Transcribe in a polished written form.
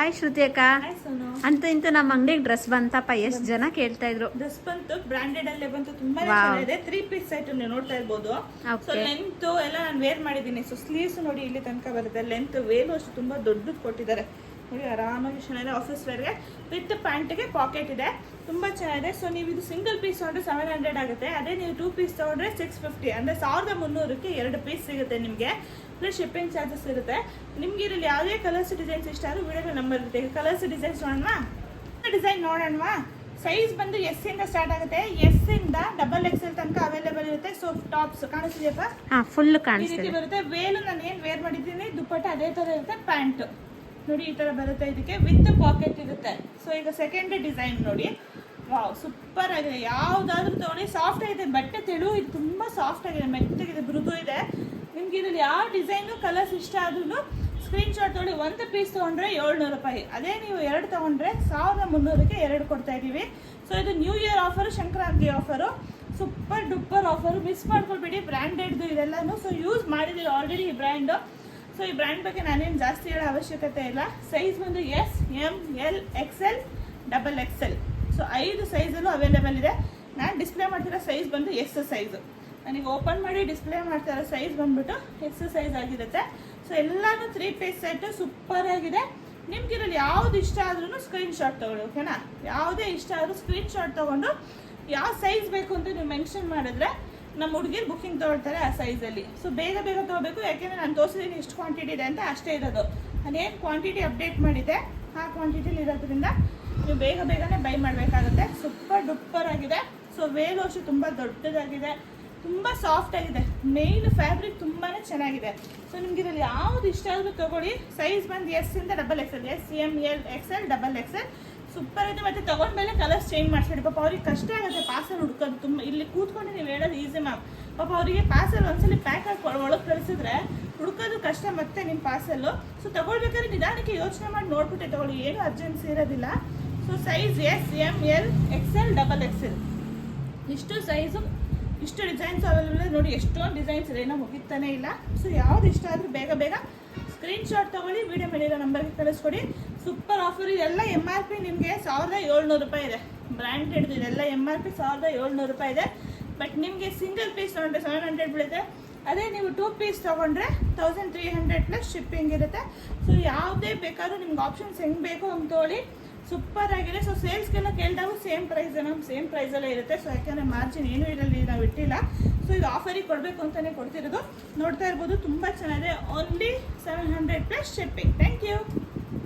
Hi ಶ್ರುತಿ ಅಕ್ಕ. ಅಂತ ಇಂತ ನಮ್ಮ ಅಂಗಡಿಗೆ ಡ್ರೆಸ್ ಬಂತಪ್ಪ, ಎಷ್ಟು ಜನ ಕೇಳ್ತಾ ಇದ್ರು. ಡ್ರೆಸ್ ಬಂತು, ಬ್ರಾಂಡೆಡ್ ಅಲ್ಲೇ ಬಂತು, ತುಂಬಾ ಚೆನ್ನಾಗಿದೆ. 3 ಪೀಸ್ ಸೆಟ್ ನೀವು ನೋಡ್ತಾ ಇರ್ಬೋದು. ಸೊ ಲೆಂತ್ ಎಲ್ಲ ನಾನು ವೇರ್ ಮಾಡಿದ್ದೀನಿ. ಸೊ ಸ್ಲೀವ್ಸ್ ನೋಡಿ ಇಲ್ಲಿ ತನಕ ಬರುತ್ತೆ. ಲೆಂತ್ ವೇಲು ಅಷ್ಟು ತುಂಬಾ ದೊಡ್ಡದು ಕೊಟ್ಟಿದ್ದಾರೆ ನೋಡಿ. ಆರಾಮಾಗಿ ಚೆನ್ನಾಗಿದೆ. ಆಫೀಸ್ ವೇರ್ಗೆ ವಿತ್ ಪ್ಯಾಂಟ್ಗೆ ಪಾಕೆಟ್ ಇದೆ, ತುಂಬಾ ಚೆನ್ನಾಗಿದೆ. ಸೊ ನೀವು ಇದು ಸಿಂಗಲ್ ಪೀಸ್ ತಗೊಂಡ್ರೆ 700 ಆಗುತ್ತೆ. ಅದೇ ನೀವು 2 ಪೀಸ್ ತಗೊಂಡ್ರೆ 650 ಅಂದ್ರೆ 1300ಕ್ಕೆ 2 ಪೀಸ್ ಸಿಗುತ್ತೆ ನಿಮಗೆ. ಪ್ಲಸ್ ಶಿಪ್ಪಿಂಗ್ ಚಾರ್ಜಸ್ ಇರುತ್ತೆ. ನಿಮ್ಗೆ ಇದರಲ್ಲಿ ಯಾವುದೇ ಕಲರ್ಸ್ ಡಿಸೈನ್ಸ್ ಇಷ್ಟ ಆದ್ರೂ ವಿಡಿಯೋದಲ್ಲಿ ನಂಬರ್ ಇರುತ್ತೆ. ಕಲರ್ಸ್ ಡಿಸೈನ್ಸ್ ನೋಡೋಣ. ಡಿಸೈನ್ ನೋಡೋಣವಾ. ಸೈಜ್ ಬಂದು ಎಸ್ ಇಂದ ಸ್ಟಾರ್ಟ್ ಆಗುತ್ತೆ. ಎಸ್ ಇಂದ XXL ತನಕ ಅವೈಲೇಬಲ್ ಇರುತ್ತೆ. ಸೊ ಟಾಪ್ಸ್ ಕಾಣಿಸ್ತಿದೆಯಪ್ಪ, ಫುಲ್ ಈ ರೀತಿ ಬರುತ್ತೆ. ವೇಲು ನಾನು ಏನ್ ವೇರ್ ಮಾಡಿದ್ದೀನಿ, ದುಪ್ಪಟ್ಟ ಅದೇ ತರ ಇರುತ್ತೆ. ಪ್ಯಾಂಟ್ ನೋಡಿ ಈ ತರ ಬರುತ್ತೆ. ಇದಕ್ಕೆ ವಿತ್ ಪಾಕೆಟ್ ಇರುತ್ತೆ. ಸೊ ಈಗ ಸೆಕೆಂಡ್ ಡಿಸೈನ್ ನೋಡಿ. ವಾವ್, ಸೂಪರ್ ಆಗಿದೆ. ಯಾವ್ದಾದ್ರು ತಗೊಳ್ಳಿ, ಸಾಫ್ಟ್ ಆಗಿದೆ. ಬಟ್ಟೆ ತೆಳು, ಇದು ತುಂಬಾ ಸಾಫ್ಟ್ ಆಗಿದೆ, ಮೆತ್ತಗಿದೆ, ಮೃದು ಇದೆ. ನಿಮ್ಗೆ ಇದರಲ್ಲಿ ಯಾವ ಡಿಸೈನು ಕಲರ್ಸ್ ಇಷ್ಟ ಆದ್ರೂ ಸ್ಕ್ರೀನ್ ಶಾಟ್ ತೊಗೊಳ್ಳಿ. 1 ಪೀಸ್ ತೊಗೊಂಡ್ರೆ 700 ರೂಪಾಯಿ. ಅದೇ ನೀವು 2 ತೊಗೊಂಡ್ರೆ 1300ಕ್ಕೆ 2 ಕೊಡ್ತಾ ಇದ್ದೀವಿ. ಸೊ ಇದು new year offer, Sankranti offer, super duper offer. Miss ಮಾಡ್ಕೊಳ್ಬೇಡಿ. ಬ್ರ್ಯಾಂಡೆಡ್ದು ಇದೆಲ್ಲನೂ. ಸೊ ಯೂಸ್ ಮಾಡಿದ್ದೀವಿ ಆಲ್ರೆಡಿ ಈ ಬ್ರ್ಯಾಂಡು. ಸೊ ಈ ಬ್ರ್ಯಾಂಡ್ ಬಗ್ಗೆ ನಾನೇನು ಜಾಸ್ತಿ ಹೇಳೋ ಅವಶ್ಯಕತೆ ಇಲ್ಲ. ಸೈಜ್ ಬಂದು S, M, L, XL, XXL. So 5 ಸೈಜಲ್ಲೂ ಅವೈಲೇಬಲ್ ಇದೆ. ನಾನು ಡಿಸ್ಪ್ಲೇ ಮಾಡ್ತಿರೋ ಸೈಜ್ ಬಂದು ಎಸ್ ಸೈಜು. ನನಗೆ ಓಪನ್ ಮಾಡಿ ಡಿಸ್ಪ್ಲೇ ಮಾಡ್ತಿರೋ ಸೈಜ್ ಬಂದ್ಬಿಟ್ಟು ಎಸ್ ಸೈಜ್ ಆಗಿರುತ್ತೆ. ಸೊ ಎಲ್ಲಾನು 3 ಪೀಸ್ ಸೆಟ್ ಸೂಪರ್ ಆಗಿದೆ. ನಿಮ್ಗೆ ಇದರಲ್ಲಿ ಯಾವ್ದು ಇಷ್ಟ ಆದ್ರೂ ಸ್ಕ್ರೀನ್ ಶಾಟ್ ತಗೊಳ್ಳಿ, ಓಕೆನಾ? ಯಾವುದೇ ಇಷ್ಟ ಆದ್ರೂ ಸ್ಕ್ರೀನ್ ಶಾಟ್ ತಗೊಂಡು ಯಾವ ಸೈಜ್ ಬೇಕು ಅಂತ ನೀವು ಮೆನ್ಷನ್ ಮಾಡಿದ್ರೆ ನಮ್ಮ ಹುಡುಗಿರು ಬುಕ್ಕಿಂಗ್ ತೊಗೊಳ್ತಾರೆ ಆ ಸೈಜಲ್ಲಿ. ಸೊ ಬೇಗ ಬೇಗ ತೊಗೋಬೇಕು, ಯಾಕೆಂದರೆ ನಾನು ತೋರಿಸಿದ್ದೀನಿ ಎಷ್ಟು ಕ್ವಾಂಟಿಟಿ ಇದೆ ಅಂತ. ಅಷ್ಟೇ ಇರೋದು. ನಾನೇನು ಕ್ವಾಂಟಿಟಿ ಅಪ್ಡೇಟ್ ಮಾಡಿದೆ ಆ ಕ್ವಾಂಟಿಟಿಲಿ ಇರೋದ್ರಿಂದ ನೀವು ಬೇಗ ಬೇಗನೆ ಬೈ ಮಾಡಬೇಕಾಗುತ್ತೆ. ಸೂಪರ್ ಡುಪ್ಪರ್ ಆಗಿದೆ. ಸೊ ವೇಲು ಅಷ್ಟು ತುಂಬ ದೊಡ್ಡದಾಗಿದೆ, ತುಂಬ ಸಾಫ್ಟ್ ಆಗಿದೆ. ಮೇನ್ ಫ್ಯಾಬ್ರಿಕ್ ತುಂಬಾ ಚೆನ್ನಾಗಿದೆ. ಸೊ ನಿಮ್ಗೆ ಇದರಲ್ಲಿ ಯಾವ್ದು ಇಷ್ಟ ಆದರೂ ತೊಗೊಳ್ಳಿ. ಸೈಜ್ ಬಂದು ಎಸ್ ಇಂದ XXL, S, M, L, XL, XXL. Super ಇದೆ. ಮತ್ತೆ ತೊಗೊಂಡ್ಮೇಲೆ ಕಲರ್ಸ್ ಚೇಂಜ್ ಮಾಡಿಸ್ಬಿಡಿ. ಪಾಪ ಅವ್ರಿಗೆ ಕಷ್ಟ ಆಗುತ್ತೆ ಪಾರ್ಸಲ್ ಹುಡ್ಕೋದು. ತುಂಬ ಇಲ್ಲಿ ಕೂತ್ಕೊಂಡು ನೀವು ಹೇಳೋದು ಈಸಿ ಮ್ಯಾಮ್. ಪಾಪ ಅವರಿಗೆ ಪಾರ್ಸಲ್ ಒಂದ್ಸಲಿ ಪ್ಯಾಕ್ ಆಗಿ ಒಳಗೆ ಕಳಿಸಿದ್ರೆ ಹುಡ್ಕೋದು ಕಷ್ಟ ಮತ್ತೆ ನಿಮ್ಮ ಪಾರ್ಸಲ್ಲು. ಸೊ ತೊಗೊಳ್ಬೇಕಾದ್ರೆ ನಿಧಾನಕ್ಕೆ ಯೋಚನೆ ಮಾಡಿ ನೋಡ್ಬಿಟ್ಟೆ ತೊಗೊಳ್ಳಿ, ಏನು ಅರ್ಜೆನ್ಸಿ ಇರೋದಿಲ್ಲ. So size S, M, L, XL, XXL ಇಷ್ಟು ಸೈಜು, ಇಷ್ಟು ಡಿಸೈನ್ಸ್ ಅವೈಲೇಬಲ್ ಇದೆ ನೋಡಿ. ಎಷ್ಟೊಂದು ಡಿಸೈನ್ಸ್ ಇದೆ, ಏನೋ ಮುಗಿತಾನೆ ಇಲ್ಲ. ಸೊ ಯಾವ್ದು ಇಷ್ಟ ಆದರೂ ಬೇಗ ಬೇಗ ಸ್ಕ್ರೀನ್ ಶಾಟ್ ತೊಗೊಳ್ಳಿ, ವಿಡಿಯೋ ಮೇಲಿರೋ ನಂಬರ್ಗೆ ಕಳಿಸ್ಕೊಡಿ. Super offer. ಇದೆಲ್ಲ MRP ನಿಮಗೆ 1700 ರೂಪಾಯಿ ಇದೆ. ಬ್ರ್ಯಾಂಡೆಡ್ ಇದೆಲ್ಲ MRP 1700 ರೂಪಾಯಿ ಇದೆ. ಬಟ್ ನಿಮಗೆ ಸಿಂಗಲ್ ಪೀಸ್ ತೊಗೊಂಡ್ರೆ 700 ಬೀಳುತ್ತೆ. ಅದೇ ನೀವು 2 ಪೀಸ್ ತೊಗೊಂಡ್ರೆ 1300 ಪ್ಲಸ್ ಶಿಪ್ಪಿಂಗ್ ಇರುತ್ತೆ. ಸೊ ಯಾವುದೇ ಬೇಕಾದ್ರೂ ನಿಮ್ಗೆ ಆಪ್ಷನ್ಸ್ ಹೆಂಗೆ ಬೇಕು ಅಂತ ತೊಗೊಳ್ಳಿ. ಸೂಪರ್ ಆಗಿದೆ. ಸೊ ಸೇಲ್ಸ್ಗೆಲ್ಲ ಕೇಳಿದಾಗ ಸೇಮ್ ಪ್ರೈಸ್ ನಮ್ಮ ಸೇಮ್ ಪ್ರೈಸಲ್ಲೇ ಇರುತ್ತೆ. ಸೊ ಯಾಕೆಂದರೆ ಮಾರ್ಜಿನ್ ಏನೂ ಇದರಲ್ಲಿ ನಾವು ಇಟ್ಟಿಲ್ಲ. ಸೊ ಇದು ಆಫರಿಗೆ ಕೊಡಬೇಕು ಅಂತಲೇ ಕೊಡ್ತಿರೋದು. ನೋಡ್ತಾ ಇರ್ಬೋದು, ತುಂಬ ಚೆನ್ನಾಗಿದೆ. Only 700 plus shipping. Thank you.